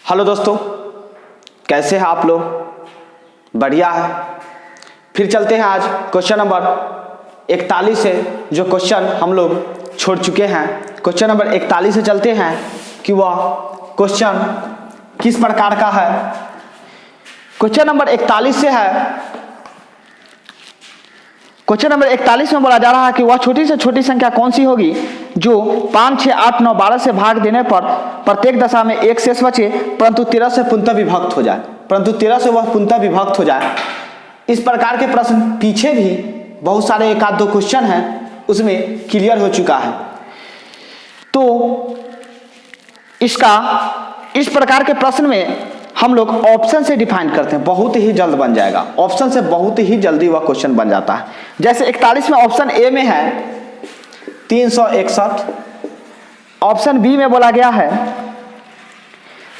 Hello दोस्तों, कैसे हैं आप लोग? बढ़िया है। फिर चलते हैं आज क्वेश्चन नंबर 41 से, जो क्वेश्चन हम लोग छोड़ चुके हैं। क्वेश्चन नंबर 41 से चलते हैं कि वह क्वेश्चन किस प्रकार का है। क्वेश्चन नंबर 41 से है। क्वेश्चन नंबर 41 में बोला जा रहा है कि वह छोटी से छोटी संख्या कौन सी होगी जो 5, 6, 8, 9, 12 से भाग देने पर प्रत्येक दशा में एक शेष बचे परंतु 13 से पूर्णतः विभक्त हो जाए। परंतु 13 से वह पूर्णतः विभक्त हो जाए। इस प्रकार के प्रश्न पीछे भी बहुत सारे एक आध दो क्वेश्चन हैं, उसमें क्लियर हो चुका है। तो इसका इस प्रकार के प्रश्न में हम लोग ऑप्शन से डिफाइन करते हैं, बहुत ही जल्द बन जाएगा। ऑप्शन से बहुत ही जल्दी वह क्वेश्चन बन जाता है। जैसे 41 में ऑप्शन ए में है 361, ऑप्शन बी में बोला गया है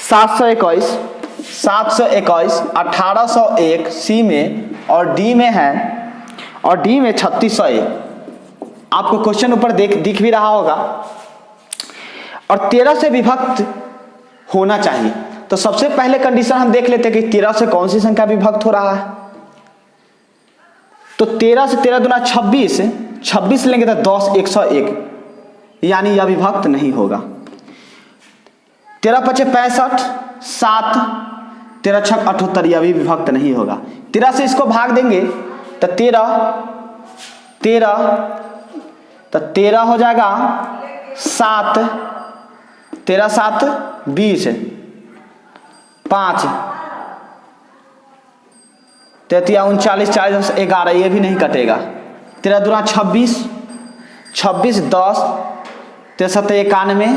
721, 1801 सी में, और डी में है 3601। आपको क्वेश्चन ऊपर दिख भी रहा होगा। और 13 से विभक्त होना चाहिए। तो सबसे पहले कंडीशन हम देख लेते हैं कि 13 से कौन सी संख्या विभक्त हो रहा है। तो 13 से 13 दूना 26, 26 लेंगे तो 10, 101, यानी यह विभक्त नहीं होगा। 13 पचे 65, 7, 13 छक 78, यह भी विभक्त नहीं होगा। 13 से इसको भाग देंगे तो 13 हो जाएगा 7, 13 7 20, 5, 33 39 40 11, ये भी नहीं कटेगा। 13 दूना 26, 26 10, 13 91,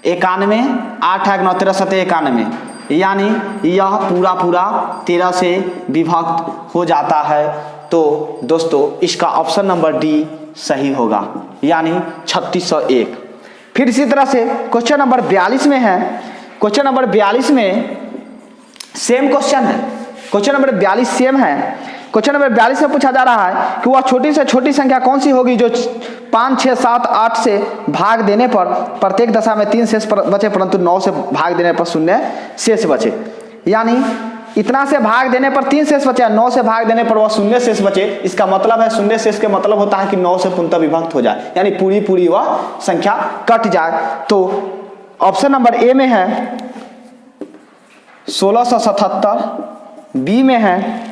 8 9 13 7 91, यानी यह पूरा 13 से विभक्त हो जाता है। तो दोस्तों इसका ऑप्शन नंबर डी सही होगा, यानी 3601। फिर इसी तरह से क्वेश्चन नंबर 42 में है। क्वेश्चन नंबर 42 में सेम क्वेश्चन है। क्वेश्चन नंबर 42 सेम है। क्वेश्चन नंबर 42 में पूछा जा रहा है कि वह छोटी से छोटी संख्या कौन सी होगी जो 5, 6, 7, 8 से भाग देने पर प्रत्येक दशा में 3 शेष बचे परंतु 9 से भाग देने पर 0 शेष बचे। यानी इतना से भाग देने पर 3 शेष बचे, 9 से भाग देने पर वह 0 शेष बचे। इसका मतलब है 0 शेष के मतलब होता है कि 9 से पूर्णतः विभक्त हो जाए, यानी पूरी वह संख्या कट जाए। तो ऑप्शन नंबर ए में है 1677, बी में है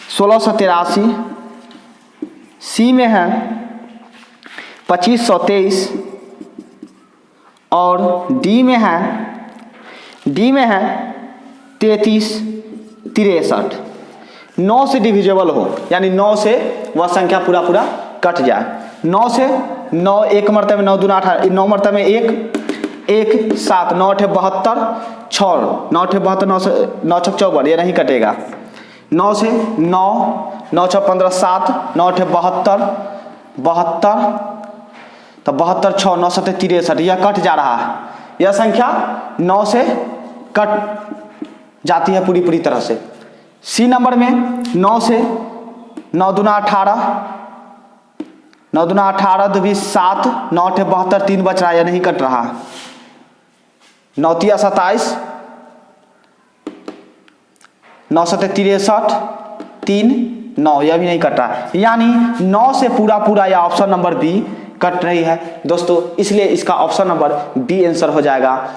1683, सी में है 2523, और डी में है 3363। 9 से डिविजिबल हो, यानी 9 से वह संख्या पूरा कट जाए। 9 से 9 एक मरतबे 9 दूना 18, 9 मरतबे 1 7, 9 8 72, 6 9 8 72, 9 6 54, ये नहीं कटेगा। 9 से 9 6 15 7, 9 8 72, 72 6 9 7 63, यह कट जा रहा है। यह संख्या 9 से कट जाती है पूरी तरह से। सी नंबर में 9 से 9 दूना 18, 9 दूना 18 2 20 7, 9 8 72, 3 बच रहा है, यह नहीं कट रहा। 9 3 27, 9 7 63, 3 9, यह भी नहीं कट रहा। यानी 9 से पूरा यह ऑप्शन नंबर बी कट रही है दोस्तों, इसलिए इसका ऑप्शन नंबर बी आंसर हो जाएगा।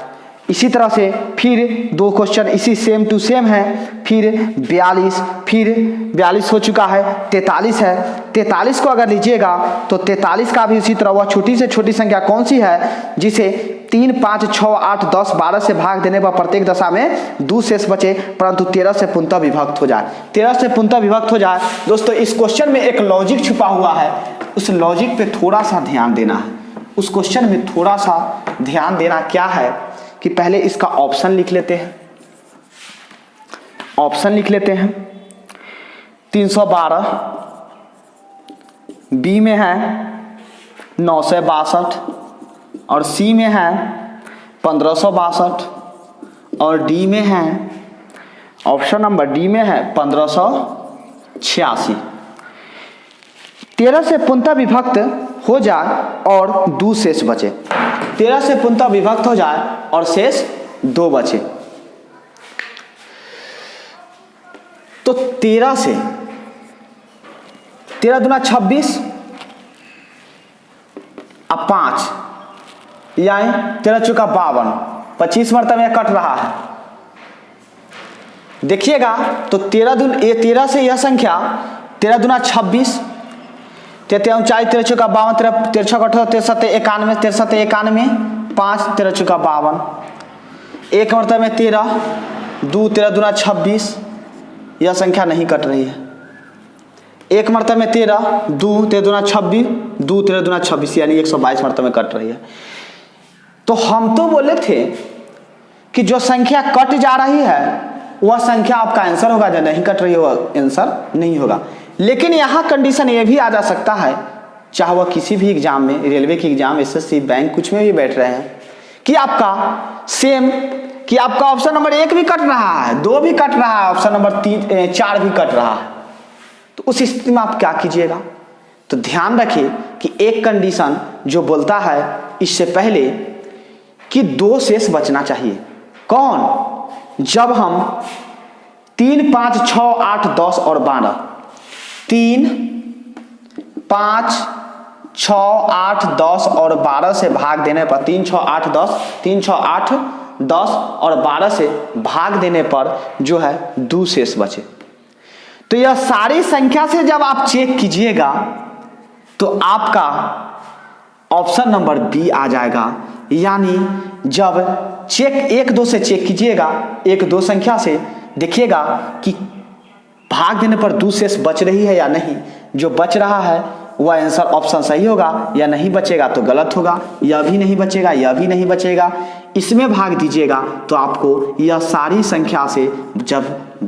इसी तरह से फिर दो क्वेश्चन इसी सेम टू सेम है। फिर 42 हो चुका है। 43 है। 43 को अगर लीजिएगा तो 43 का भी इसी तरह, वह छोटी से छोटी संख्या कौन सी है जिसे 3, 5, 6, 8, 10, 12 से भाग देने पर प्रत्येक दशा में 2 शेष बचे परंतु 13 से पूर्णतः विभक्त हो जाए। 13 से पूर्णतः विभक्त हो जाए। दोस्तों इस क्वेश्चन में एक लॉजिक छुपा हुआ है, उस लॉजिक पे थोड़ा सा ध्यान देना है। उस क्वेश्चन में थोड़ा सा ध्यान देना क्या है कि पहले इसका ऑप्शन लिख लेते हैं। ऑप्शन लिख लेते हैं 312, बी में है 962, और सी में है 1562, और डी में है ऑप्शन नंबर डी में है 1586। 13 से पूर्णतः विभक्त हो जाए और 2 शेष बचे। 13 से पूर्णतः विभक्त हो जाए और शेष 2 बचे। तो 13 से 13 दूना 26 अब 5 यानी 13 चौका 52, 25 मरतबे कट रहा है। देखिएगा तो 13 से यह संख्या 13 दूना 26, 13 ऊंचाई 13 चौका 52, 13 छक्का 13 सत्ते 91, 13 सत्ते 91, 5 13 चौका 52, एक मरतबे में 13, 2 13 दूना 26, यह संख्या नहीं कट रही है। एक मरतबे में 13, 2 13 दूना 26, 2 13 दूना 26 यानी 122 मरतबे में कट रही है। तो हम तो बोले थे कि जो संख्या कट जा रही है वह संख्या आपका आंसर होगा, जो नहीं कट रही है वह आंसर नहीं होगा। लेकिन यहाँ कंडीशन ये भी आ जा सकता है, चाहे वह किसी भी एग्जाम में, रेलवे की एग्जाम, एसएससी, बैंक, कुछ में भी बैठ रहे हैं, कि आपका सेम कि आपका ऑप्शन नंबर 1 भी कट रहा है, 2 भी कट रहा है, ऑप्शन नंबर 3 4 भी कट रहा है। तो उस स्थिति में आप क्या कीजिएगा? तो ध्यान रखिए कि एक कंडीशन जो बोलता है इससे पहले कि 2 शेष बचना चाहिए। कौन? जब हम 3 5 6 8 10 और 12, 3 5 6 8 10 और 12 से भाग देने पर 3 6 8 10, 3 6 8 10 और 12 से भाग देने पर जो है 2 शेष बचे। तो यह सारी संख्या से जब आप चेक कीजिएगा तो आपका ऑप्शन नंबर बी आ जाएगा। यानी जब चेक 1 2 से चेक कीजिएगा, 1 2 संख्या से देखिएगा कि भाग देने पर 2 शेष बच रही है या नहीं। जो बच रहा है वह आंसर ऑप्शन सही होगा, या नहीं बचेगा तो गलत होगा, यह भी नहीं बचेगा, यह भी नहीं बचेगा, इसमें भाग दीजिएगा तो आपको यह सारी संख्या से जब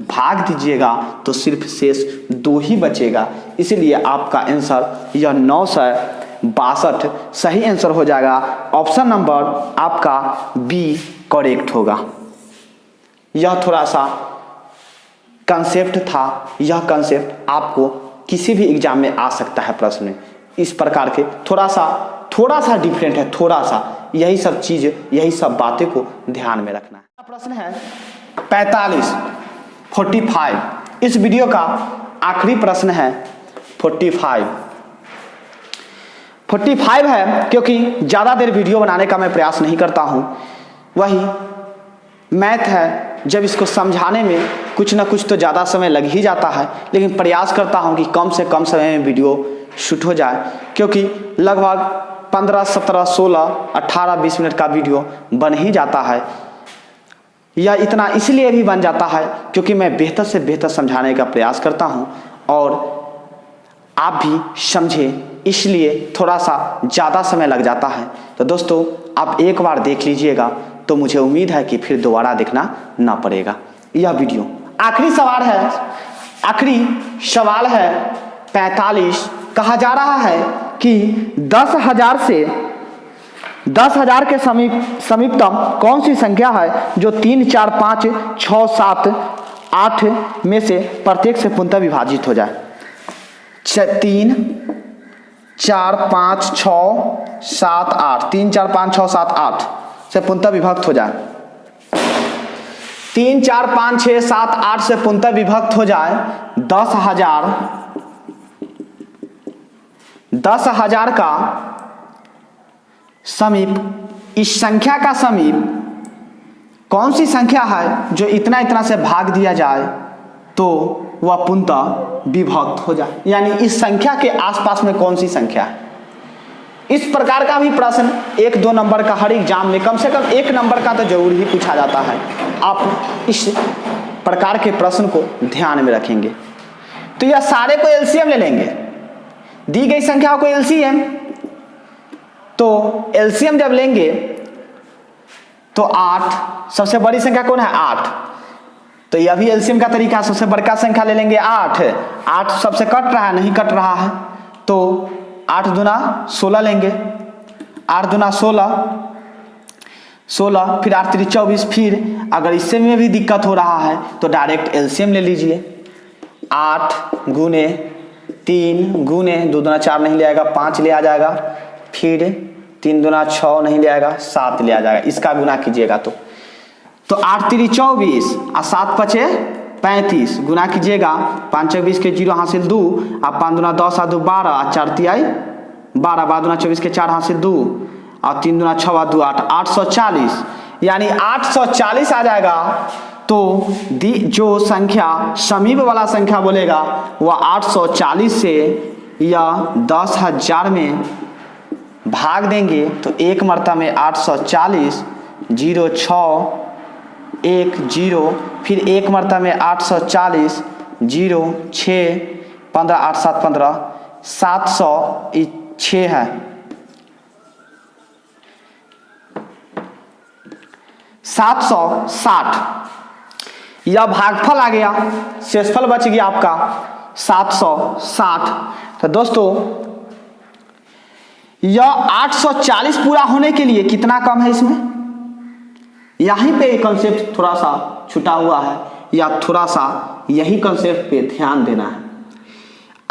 भाग दीजिएगा तो सिर्फ शेष 2 ही बचेगा। इसलिए आपका आंसर यह 962 सही आंसर हो जाएगा। ऑप्शन नंबर आपका बी करेक्ट होगा। यह थोड़ा सा कंसेप्ट था, यह कंसेप्ट आपको किसी भी एग्जाम में आ सकता है प्रश्न में। इस प्रकार के थोड़ा सा डिफरेंट है, थोड़ा सा, यही सब चीज, यही सब बातें को ध्यान में रखना है। प्रश्न है 45 इस वीडियो का आखिरी प्रश्न है। 45 है, क्योंकि ज़्यादा देर वीडियो बनाने का मैं प्रयास नहीं करता हूँ। वही मैथ है, जब इसको समझाने में कुछ ना कुछ तो ज़्यादा समय लग ही जाता है, लेकिन प्रयास करता हूँ कि कम से कम समय में वीडियो शूट हो जाए, क्योंकि लगभग 15 17 16 18 20 मिनट का वीडियो बन ही जाता है। यह इतना इसलिए भी बन जाता है क्योंकि मैं बेहतर से बेहतर समझाने का प्रयास करता हूँ और आप भी समझें, इसलिए थोड़ा सा ज़्यादा समय लग जाता है। तो दोस्तों आप एक बार देख लीजिएगा तो मुझे उम्मीद है कि फिर दोबारा देखना ना पड़ेगा यह वीडियो। आखिरी सवाल है 45। कहा जा रहा है कि 10,000 के समीपतम कौन सी संख्या है जो 3 4 5 6 7 8 में से प्रत्येक से पूर्णतः विभाजित हो जाए। 3 4 5 6 7 8, 3 4 5 6 7 8 से पूर्णतः विभक्त हो जाए। 3 4 5 6 7 8 से पूर्णतः विभक्त हो जाए। 10,000 का समीप, इस संख्या का समीप कौन सी संख्या है जो इतना से भाग दिया जाए तो वह पूर्णतः विभक्त हो जाए। यानी इस संख्या के आसपास में कौन सी संख्या है। इस प्रकार का भी प्रश्न 1 2 नंबर का हर एग्जाम में कम से कम 1 नंबर का तो जरूर ही पूछा जाता है। आप इस प्रकार के प्रश्न को ध्यान में रखेंगे तो यह सारे को एलसीएम ले लेंगे, दी गई संख्याओं को एलसीएम। तो एलसीएम जब लेंगे तो 8, सबसे बड़ी संख्या कौन है 8, तो यह भी एलसीएम का तरीका, सबसे बड़का संख्या ले लेंगे 8 सबसे कट रहा है, नहीं कट रहा है तो 8 दूना 16 लेंगे, 8 दूना 16, फिर 8 3 24। फिर अगर इससे में भी दिक्कत हो रहा है तो डायरेक्ट एलसीएम ले लीजिए। 8 गुने 3 गुने 2 दूना 4 नहीं ले आएगा, 5 ले आ जाएगा, फिर 3 दूना 6 नहीं ले आएगा, 7 ले आ जाएगा। इसका गुना कीजिएगा तो 8 3 24 और 7 5 35 गुना कीजिएगा। 5 6 20 के 0 हासिल 2 और 5 दूना 10 और 2 12 और 4 तिहाई 12, 12 दूना 24 के 4 हासिल 2 और 3 दूना 6 और 2 8, 840 यानी 840 आ जाएगा। तो जो संख्या समीप वाला संख्या बोलेगा वह 840 से या 10,000 में भाग देंगे तो एक मरतबा में 840 0 6 1 0, फिर एक मरतबा में 840 0 6 15 8 7 15 706 है। 760 यह भागफल आ गया, शेषफल बच गया आपका 760। तो दोस्तों यह 840 पूरा होने के लिए कितना कम है इसमें, यहीं पे कॉन्सेप्ट थोड़ा सा छुटा हुआ है, या थोड़ा सा यही कॉन्सेप्ट पे ध्यान देना है।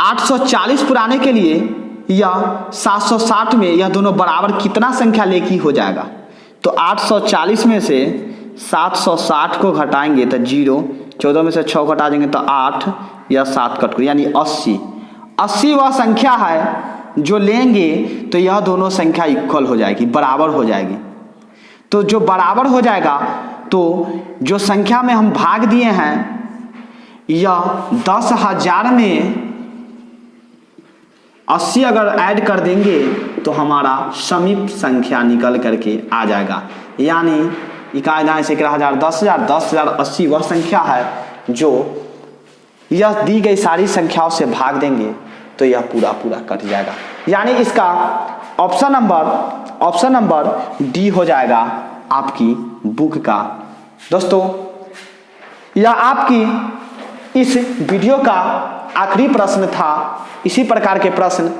840 पुराने के लिए यह 760 में यह दोनों बराबर कितना संख्या लेकी हो जाएगा। तो 840 में से 760 को घटाएंगे तो 0, 14 में से 6 घटा देंगे तो 8 या 7 कट यानी 80। 80 वह संख्या है जो लेंगे तो यह दोनों संख्या इक्वल हो जाएगी, बराबर हो जाएगी। तो जो बराबर हो जाएगा तो जो संख्या में हम भाग दिए हैं यह 10,000 में 80 अगर ऐड कर देंगे तो हमारा समीप संख्या निकल करके आ जाएगा। यानी इकाई दाएं से 11,000 10,000 10,000 80 वह संख्या है जो यह दी गई सारी संख्याओं से भाग देंगे तो यह पूरा पूरा कट जाएगा। यानी इसका ऑप्शन नंबर डी हो जाएगा आपकी बुक का। दोस्तों यह आपकी इस वीडियो का आखिरी प्रश्न था। इसी प्रकार के प्रश्न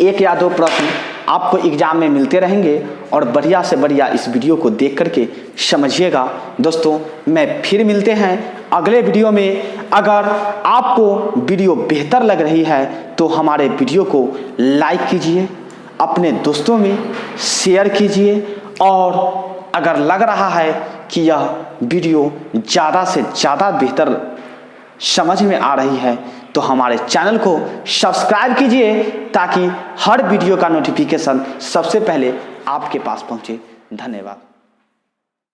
1 या 2 प्रश्न आपको एग्जाम में मिलते रहेंगे और बढ़िया से बढ़िया इस वीडियो को देख करके समझिएगा। दोस्तों मैं फिर मिलते हैं अगले वीडियो में। अगर आपको वीडियो बेहतर लग रही है तो हमारे वीडियो को लाइक कीजिए, अपने दोस्तों में शेयर कीजिए, और अगर लग रहा है कि यह वीडियो ज़्यादा से ज़्यादा बेहतर समझ में आ रही है तो हमारे चैनल को सब्सक्राइब कीजिए ताकि हर वीडियो का नोटिफिकेशन सबसे पहले आपके पास पहुंचे। धन्यवाद।